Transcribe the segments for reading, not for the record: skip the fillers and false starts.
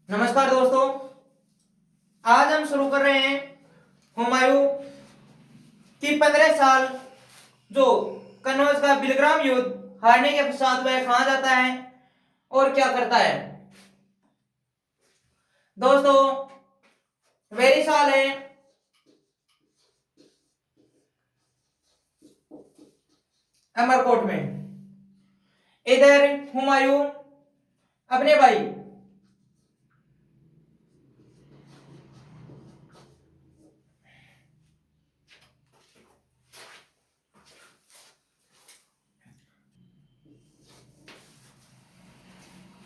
नमस्कार दोस्तों, आज हम शुरू कर रहे हैं हुमायूं की 15 साल जो कन्नौज का बिलग्राम युद्ध हारने के पश्चात वह कहाँ जाता है और क्या करता है। दोस्तों, वही साल है अमरकोट में। इधर हुमायूं अपने भाई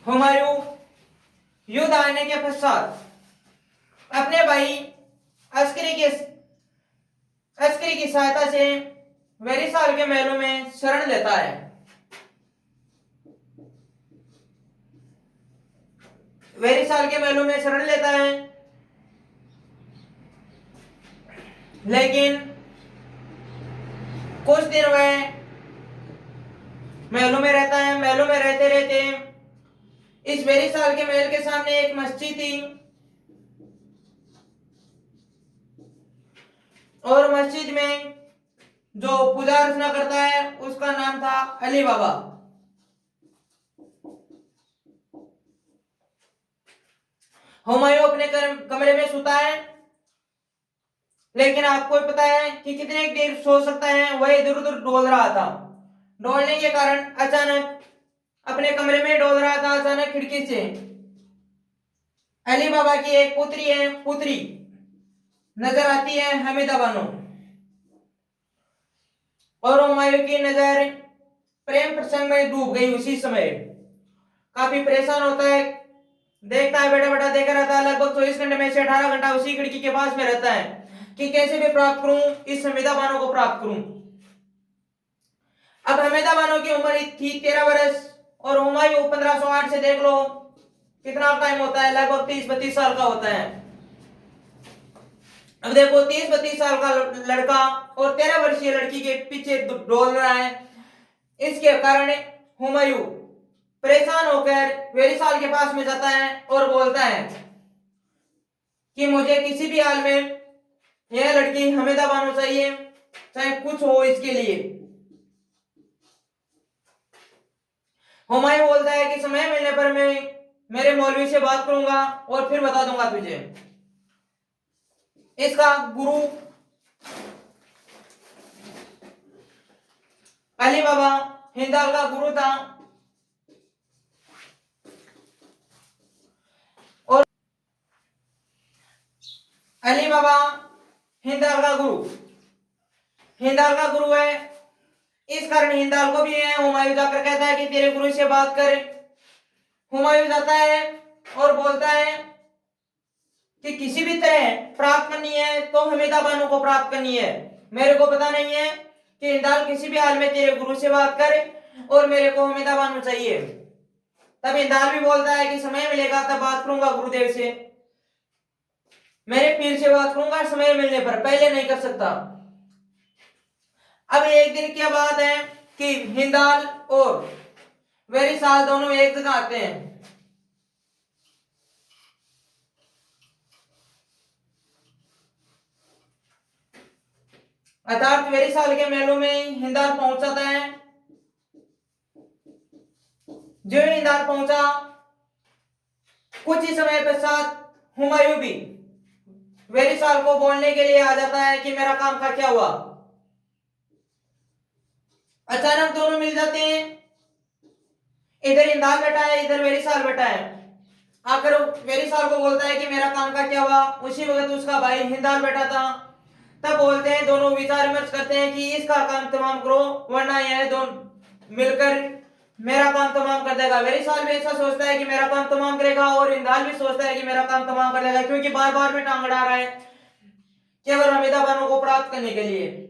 हुमायूं युद्ध आने के पश्चात अपने भाई अस्करी के अस्करी की सहायता से वेरिसाल के महलों में शरण लेता है। वेरिसाल के महलों में शरण लेता है, लेकिन कुछ दिन वह महलों में रहता है। महलों में रहते रहते इस वेरिसाल के महल के सामने एक मस्जिद थी और मस्जिद में जो पूजा अर्चना करता है उसका नाम था अली बाबा। हुमायूं अपने कमरे में सोता है, लेकिन आपको पता है कि कितने देर सो सकता है। वह इधर उधर डोल रहा था। डोलने के कारण अचानक अपने कमरे में डोल रहा था, अचानक खिड़की से अली बाबा की एक पुत्री नजर आती है, हमीदा बानो। और हुमायूं की नजर प्रेम प्रसंग में डूब गई। उसी समय काफी परेशान होता है, देखता है, बेटा बेटा देखा रहता है। लगभग 24 घंटे में से 18 घंटा उसी खिड़की के पास में रहता है कि कैसे भी प्राप्त करूं, इस हमीदा बानो को प्राप्त करूं। अब हमीदा बानो की उम्र थी 13 वर्ष और हुमायूं 1508 से देख लो कितना टाइम होता है, लगभग 30-32 साल का होता है। अब देखो, 30-32 साल का लड़का और 13 वर्षीय लड़की के पीछे डोल रहा है। इसके कारण हुमायूं परेशान होकर वेरिसाल के पास में जाता है और बोलता है कि मुझे किसी भी हाल में यह लड़की हमीदा बानो चाहिए, चाहे कुछ हो इसके लिए। हुमायूं बोलता है कि समय मिलने पर मैं मेरे मौलवी से बात करूंगा और फिर बता दूंगा तुझे। इसका गुरु अली बाबा हिंदाल का गुरु था और अली बाबा हिंदाल का गुरु है। इस कारण हिंदाल को भी है। हुमायूं जाकर कहता है कि तेरे गुरु से बात कर। हुमायूं जाता है और बोलता है कि किसी भी तरह प्राप्त करनी है तो हमीदा बानो को प्राप्त करनी है। मेरे को पता नहीं है कि हिंदाल किसी भी हाल में तेरे गुरु से बात कर और मेरे को हमीदा बानो चाहिए। तब हिंदाल भी बोलता है कि समय मिलेगा तब बात करूंगा गुरुदेव से, मेरे पीर से बात करूंगा समय मिलने पर, पहले नहीं कर सकता। अब एक दिन की बात है कि हिंदाल और वेरिसाल दोनों एक जगह आते हैं। अर्थात वेरिसाल के महलों में हिंदाल पहुंच जाता है। जो हिंदाल पहुंचा, कुछ ही समय पश्चात हुमायूं भी वेरिसाल को बोलने के लिए आ जाता है कि मेरा काम का क्या हुआ। अचानक दोनों मिल जाते हैं। इधर हिंदाल बैठा है, इधर वेरिसाल बैठा है। आकर वेरिसाल को बोलता है कि मेरा काम का क्या हुआ। उसी वक्त उसका भाई हिंदाल बैठा था। तब बोलते हैं, दोनों विचार विमर्श करते हैं कि इसका काम तमाम करो वरना यह दोनों मिलकर मेरा काम तमाम कर देगा। वेरिसाल भी ऐसा सोचता है कि मेरा काम तमाम करेगा और हिंदाल भी सोचता है कि मेरा काम तमाम कर देगा, क्योंकि बार बार में टांग अड़ा रहा है केवल हमीदा बानो को प्राप्त करने के लिए।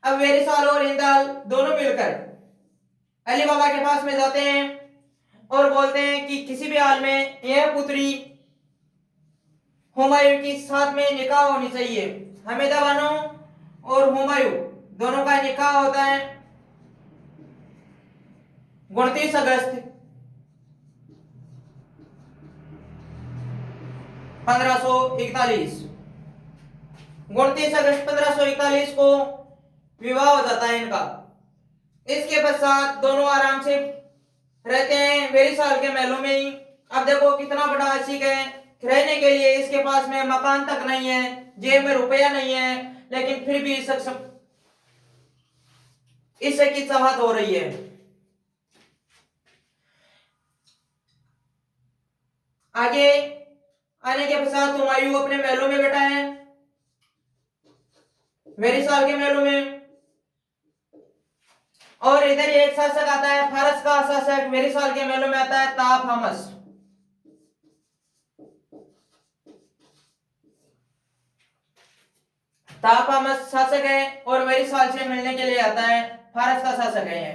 अब वेरिसाल और हिंदाल दोनों मिलकर अली बाबा के पास में जाते हैं और बोलते हैं कि किसी भी हाल में यह पुत्री हुमायूं की साथ में निकाह होनी चाहिए। हमीदा बानो और हुमायूं दोनों का निकाह होता है 29 अगस्त 1541। 29 अगस्त 1541 को विवाह हो जाता है इनका। इसके पश्चात दोनों आराम से रहते हैं वेरीसाल के महलों में ही। अब देखो कितना बड़ा आशिक है, रहने के लिए इसके पास में मकान तक नहीं है, जेब में रुपया नहीं है, लेकिन फिर भी इसकी चाहत हो रही है। आगे आने के पश्चात हुमायूं अपने महलों में बैठा है, वेरीसाल के महलों में। और इधर एक शासक आता है, फारस का शासक वेरीसाल के महलों में आता है, ताहमास। ताहमास शासक है और वेरीसाल से मिलने के लिए आता है, फारस का शासक है ये।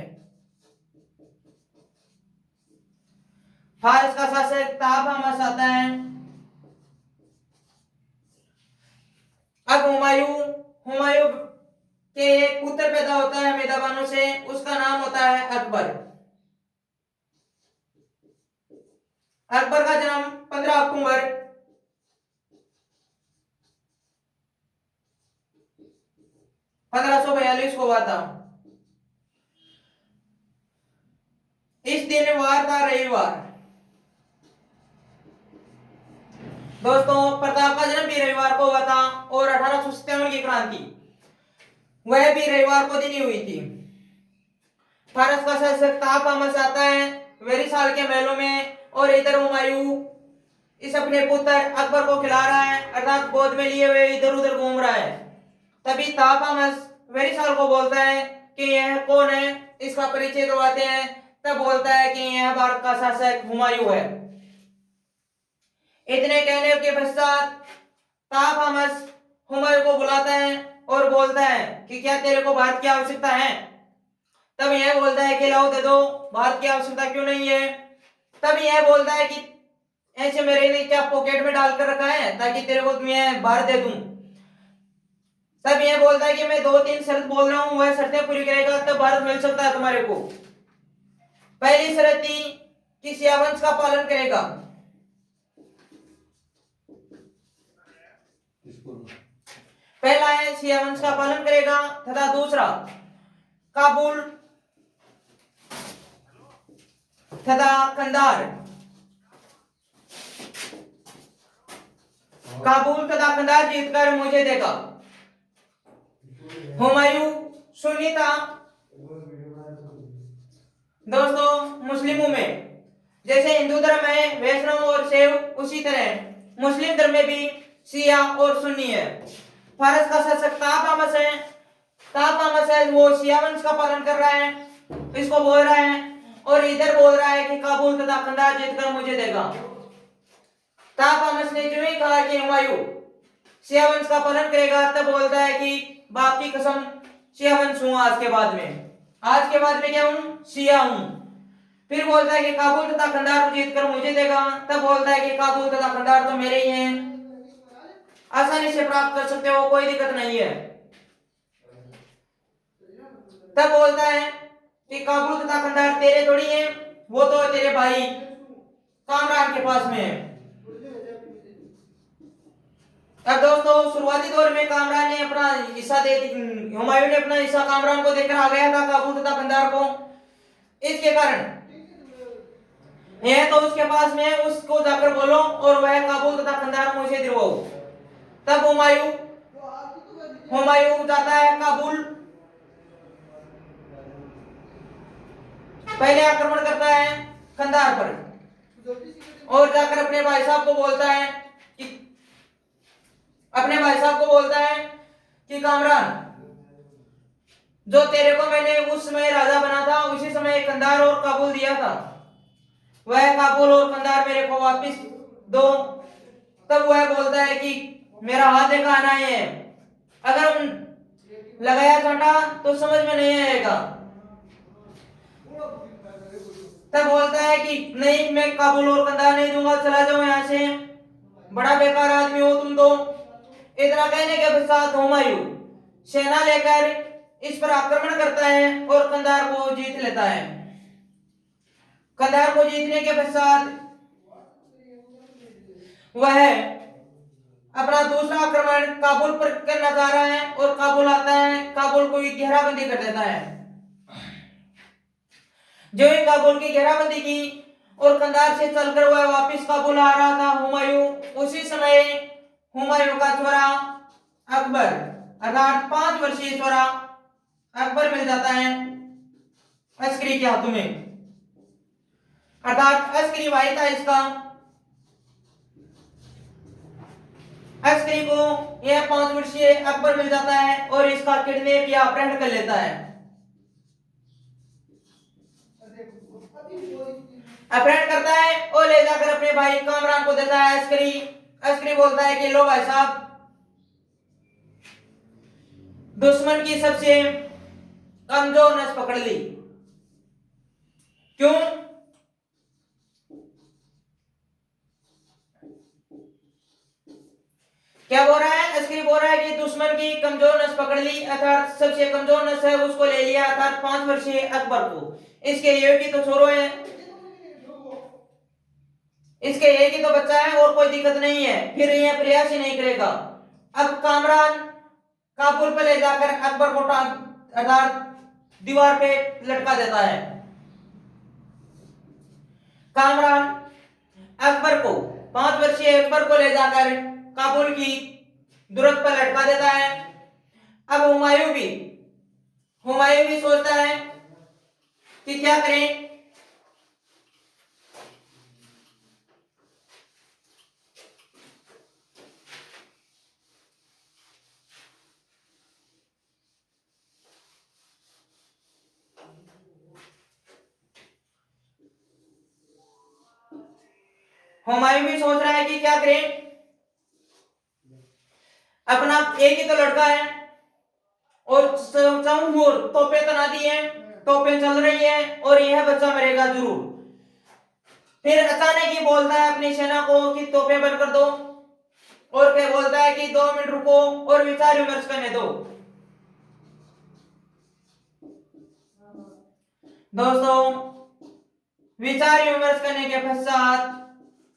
फारस का शासक ताहमास आता है। अब हुमायूं के एक पुत्र पैदा होता है मेदाबानों से, उसका नाम होता है अकबर। अकबर का जन्म 15 अक्टूबर 1542 को हुआ था। इस दिन वार था रविवार। दोस्तों प्रताप का जन्म भी रविवार को हुआ था और 1857 की क्रांति वह भी रविवार को दिन ही हुई थी। फारस का शासक ताहमास आता है वेरीसाल के महलों में और इधर हुमायूं इस अपने पुत्र अकबर को खिला रहा है, अर्थात गोद में लिए हुए इधर उधर घूम रहा है। तभी ताहमास वेरीसाल को बोलता है कि यह कौन है, इसका परिचय करवाते हैं। तब बोलता है कि यह भारत का शासक हुमायूं है। इतने कहने के पश्चात ताहमास हुमायूं को बुलाता है और बोलता है कि क्या तेरे को भारत की आवश्यकता है। तब यह बोलता है कि लाओ दे दो, भारत की आवश्यकता क्यों नहीं है। तब यह बोलता है कि ऐसे मेरे ने क्या पॉकेट में डालकर रखा है ताकि तेरे को मैं भारत दे दूं। तब यह बोलता है कि मैं 2-3 शर्त बोल रहा हूं, वह शर्तें पूरी करेगा तब भारत मिल सकता है तुम्हारे को। पहली शर्त थी कि सियावंश का पालन करेगा। पहला है सियावंश का पालन करेगा तथा दूसरा काबुल तथा कंधार जीतकर मुझे देगा। हुमायूं सुन्नी था। दोस्तों मुस्लिमों में जैसे हिंदू धर्म में वैष्णव और शैव, उसी तरह मुस्लिम धर्म में भी शिया और सुन्नी है। फारस का शासक ताहमास है, वो शिया वंश का पालन कर रहा है, इसको बोल रहा है और इधर बोल रहा है कि काबुल तथा कंधार जीतकर मुझे देगा। ताहमास ने जो ही कहा कि हुमायूं शिया वंश का पालन करेगा, तब बोलता है कि बाप की कसम शिया वंश हूं आज के बाद में क्या हूं, शिया हूं। फिर बोलता है कि काबुल तथा कंधार जीतकर मुझे देगा। तब बोलता है कि काबुल तथा कंधार तो मेरे ही हैं, आसानी से प्राप्त कर सकते हो, कोई दिक्कत नहीं है। तब बोलता है कि काबुल तथा कंधार तेरे थोड़ी हैं, वो तो तेरे भाई कामरान के पास में है। अब दोस्तों शुरुआती दौर में कामरान ने अपना हिस्सा हुमायूं ने अपना हिस्सा कामरान को देकर आ गया था, काबुल तथा कंधार को। इसके कारण यह तो उसके पास में है, उसको जाकर बोलो और वह काबुल तथा कंधार मुझे दिलवाओ। तब हुमायूं जाता है काबुल, पहले आक्रमण करता है कंधार पर और जाकर अपने भाई साहब को बोलता है कि कामरान, जो तेरे को मैंने उस समय राजा बना था उसी समय कंधार और काबुल दिया था, वह काबुल और कंधार मेरे को वापस दो। तब वह बोलता है कि मेरा हाथ देखा आना है, अगर लगाया कांटा तो समझ में नहीं आएगा। तब बोलता है कि नहीं, मैं काबुल और कंधार नहीं दूंगा, चला जाओ यहाँ से, बड़ा बेकार आदमी हो तुम तो। इतना कहने के पश्चात हुमायूं सेना लेकर इस पर आक्रमण करता है और कंधार को जीत लेता है। कंधार को जीतने के पश्चात वह अपना दूसरा आक्रमण काबुल पर करना चाह रहा है और काबुल आता है, काबुल को घेराबंदी कर देता है। जो ही काबुल की घेराबंदी की और कंधार से चलकर वह वापस काबुल आ रहा था हुमायूं, उसी समय हुमायूं का छोरा अकबर अर्थात 5 वर्षीय छोरा अकबर मिल जाता है अस्करी के हाथों में, अर्थात अस्करी भाई था इसका। अस्करी को यह 5 वर्षीय अकबर मिल जाता है और इसका किडनैप या अपहरण कर लेता है। अपहरण करता है और ले जाकर अपने भाई कामरान को देता है अस्करी। अस्करी बोलता है कि लो भाई साहब, दुश्मन की सबसे कमजोर नस पकड़ ली। क्यों? क्या बोल रहा है? अस्करी बोल रहा है कि दुश्मन की कमजोर नस पकड़ ली, अर्थात सबसे कमजोर नस है उसको ले लिया, अर्थात 5 वर्षीय अकबर को। इसके ये की तो छोरो है, इसके एक ही तो बच्चा है और कोई दिक्कत नहीं है, फिर यह प्रयास ही नहीं करेगा। अब कामरान काबुल पे ले जाकर अकबर को अर्थात दीवार पे लटका देता है। कामरान अकबर को 5 वर्षीय अकबर को ले जाकर काबुल की दुर्ग पर लटका देता है। अब हुमायूं भी सोचता है कि क्या करें। हुमायूं भी सोच रहा है कि क्या करें। अपना एक ही तो लड़का है और चौमुर तोपे तना दी है, तोपे चल रही है और यह बच्चा मरेगा जरूर। फिर अचानक ही बोलता है अपनी सेना को कि तोपे बंद कर दो और फिर बोलता है कि 2 मिनट रुको और विचार विमर्श करने दो। दोस्तों, विचार विमर्श करने के पश्चात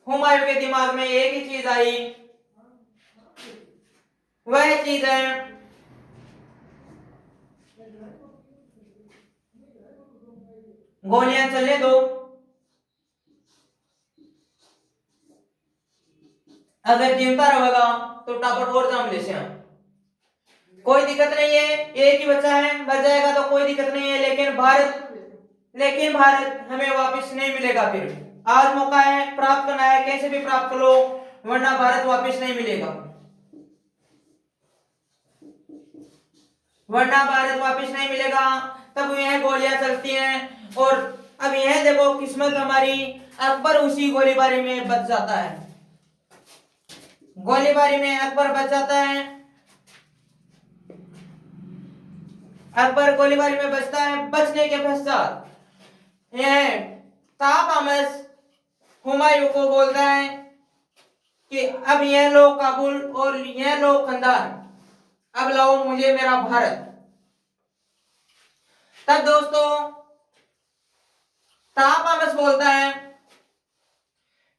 हुमायूं के दिमाग में एक ही चीज आई, वह चीज है गोलियां चलने दो, अगर जीवता रहेगा तो ताबड़तोड़ जाम ले से कोई दिक्कत नहीं है, एक ही बच्चा है, मर जाएगा तो कोई दिक्कत नहीं है, लेकिन भारत हमें वापस नहीं मिलेगा। फिर आज मौका है, प्राप्त करना है, कैसे भी प्राप्त कर लो, वरना भारत वापस नहीं मिलेगा, वरना भारत वापस नहीं मिलेगा। तब यह गोलियां चलती हैं और अब यह देखो किस्मत हमारी, अकबर उसी गोलीबारी में बच जाता है, गोलीबारी में अकबर बच जाता है। अकबर गोलीबारी में बचता है। बचने के पश्चात यह ताहमास हुमायूं को बोलता है कि अब यह लो काबुल और यह लो कंधार, अब लाओ मुझे मेरा भारत। तब दोस्तों ताहमास बोलता है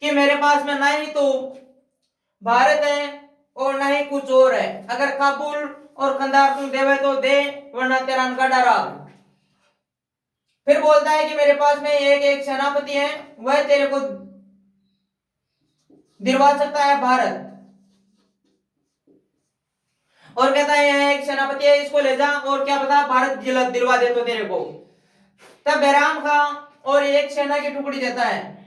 कि मेरे पास में ना ही तो भारत है और ना ही कुछ और है, अगर काबुल और कंधार तुम देवे तो दे, वरना तेरा अनका डरा। फिर बोलता है कि मेरे पास में एक सेनापति है, वह तेरे को दिलवा सकता है भारत, और कहता है यह एक सेनापति है, इसको ले जा और क्या पता भारत दिलवा दे तो तेरे को। तब बैराम खां और एक सेना की टुकड़ी देता है,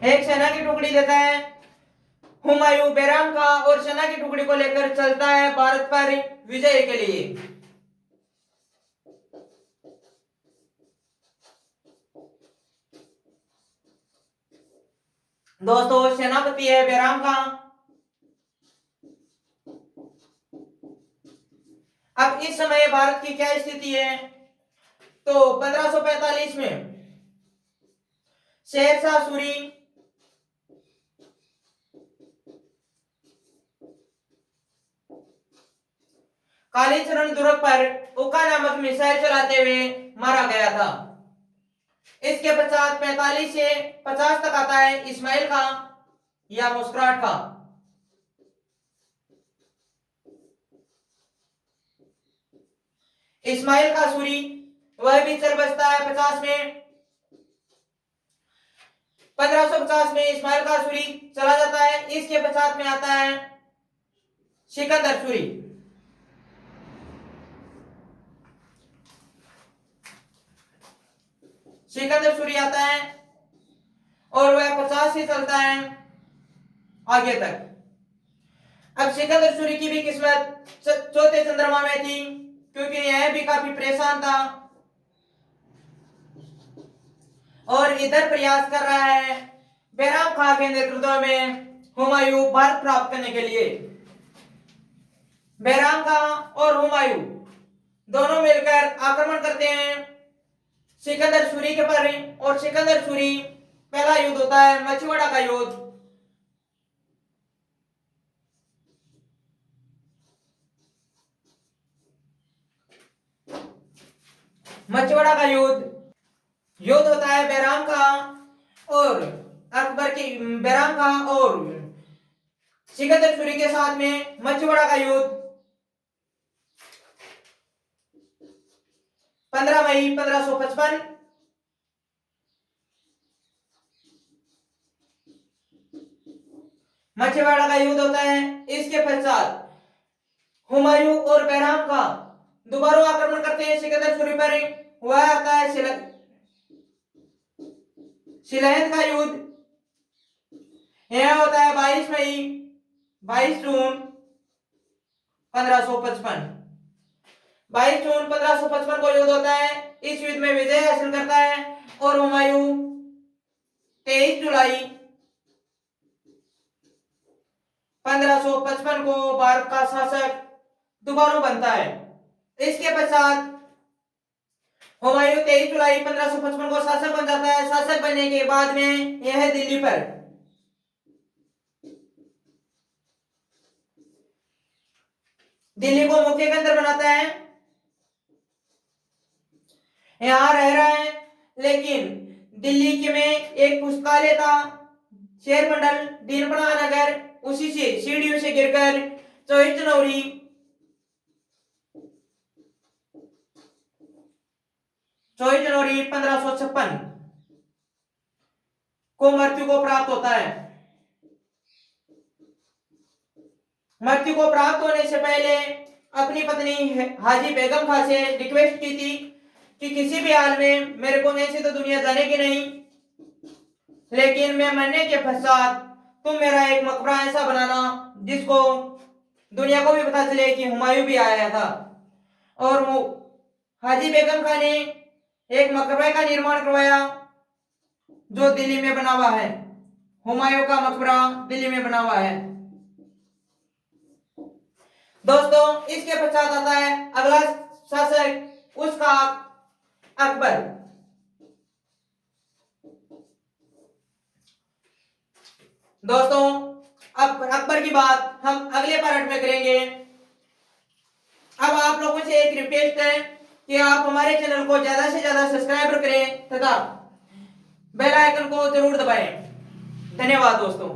एक सेना की टुकड़ी देता है। हुमायूं बैराम खां और सेना की टुकड़ी को लेकर चलता है भारत पर विजय के लिए। दोस्तों सेनापति है बैराम खां। अब इस समय भारत की क्या स्थिति है, तो 1545 में शेरशाह सूरी कालीचरण दुर्ग पर उका नामक मिसाइल चलाते हुए मारा गया था। इसके पश्चात 45 से 50 तक आता है इस्माइल खां या मुस्कुराहट खां। इस्माइल खां सूरी वह भी चल बसता है 50 में। 1550 में इस्माइल खां सूरी चला जाता है। इसके पश्चात में आता है सिकंदर सूरी। सिकंदर सूरी आता है और वह 50 से चलता है आगे तक। अब सिकंदर सूरी की भी किस्मत चौथे चंद्रमा में थी, क्योंकि यह भी काफी परेशान था और इधर प्रयास कर रहा है बैराम खां के नेतृत्व में हुमायूं भारत प्राप्त करने के लिए। बैराम खां और हुमायूं दोनों मिलकर आक्रमण करते हैं सिकंदर सूरी के पर, और सिकंदर सूरी पहला युद्ध होता है मछुआड़ा का युद्ध। मछुआड़ा का युद्ध होता है बैराम खां और बैराम खां और सिकंदर सूरी के साथ में मछुआड़ा का युद्ध 15 मई 1555। मछुआड़ा का युद्ध होता है। इसके पश्चात हुमायूं और बैराम खां दोबारा आक्रमण करते हैं सिकंदर सूरी पर। वह आता है सिलहट का युद्ध। यह होता है 22 जून 1555। 22 जून 1555 को युद्ध होता है। इस युद्ध में विजय हासिल करता है और हुमायूं 23 जुलाई 1555 को भारत का शासक दोबारा बनता है। इसके पश्चात हुमायूं 23 जुलाई 1555 को शासक बन जाता है। शासक बनने के बाद में यह दिल्ली को मुख्य केंद्र बनाता है। यहां रह रहा है, लेकिन दिल्ली के में एक पुस्तकालय था, शेर मंडल दीनपना नगर, उसी से सीढ़ियों से गिरकर 24 जनवरी 1556 को मृत्यु को प्राप्त होता है। मृत्यु को प्राप्त होने से पहले अपनी पत्नी हाजी बेगम खां से रिक्वेस्ट की थी कि किसी भी हाल में मेरे को ऐसे तो दुनिया जानेगी नहीं, लेकिन मैं मरने के पश्चात तुम मेरा एक मकबरा ऐसा बनाना जिसको दुनिया को भी पता चले कि हुमायूं भी आया था। और वो हाजी बेगम खां ने एक मकबरे का निर्माण करवाया जो दिल्ली में बना हुआ है। हुमायूं का मकबरा दिल्ली में बना हुआ है। दोस्तों, इसके पश्चात आता है अगला शासक, उसका अकबर। दोस्तों, अब अकबर की बात हम अगले पार्ट में करेंगे। अब आप लोगों से एक रिक्वेस्ट है कि आप हमारे चैनल को ज्यादा से ज्यादा सब्सक्राइब करें तथा बेल आइकन को जरूर दबाएं। धन्यवाद दोस्तों।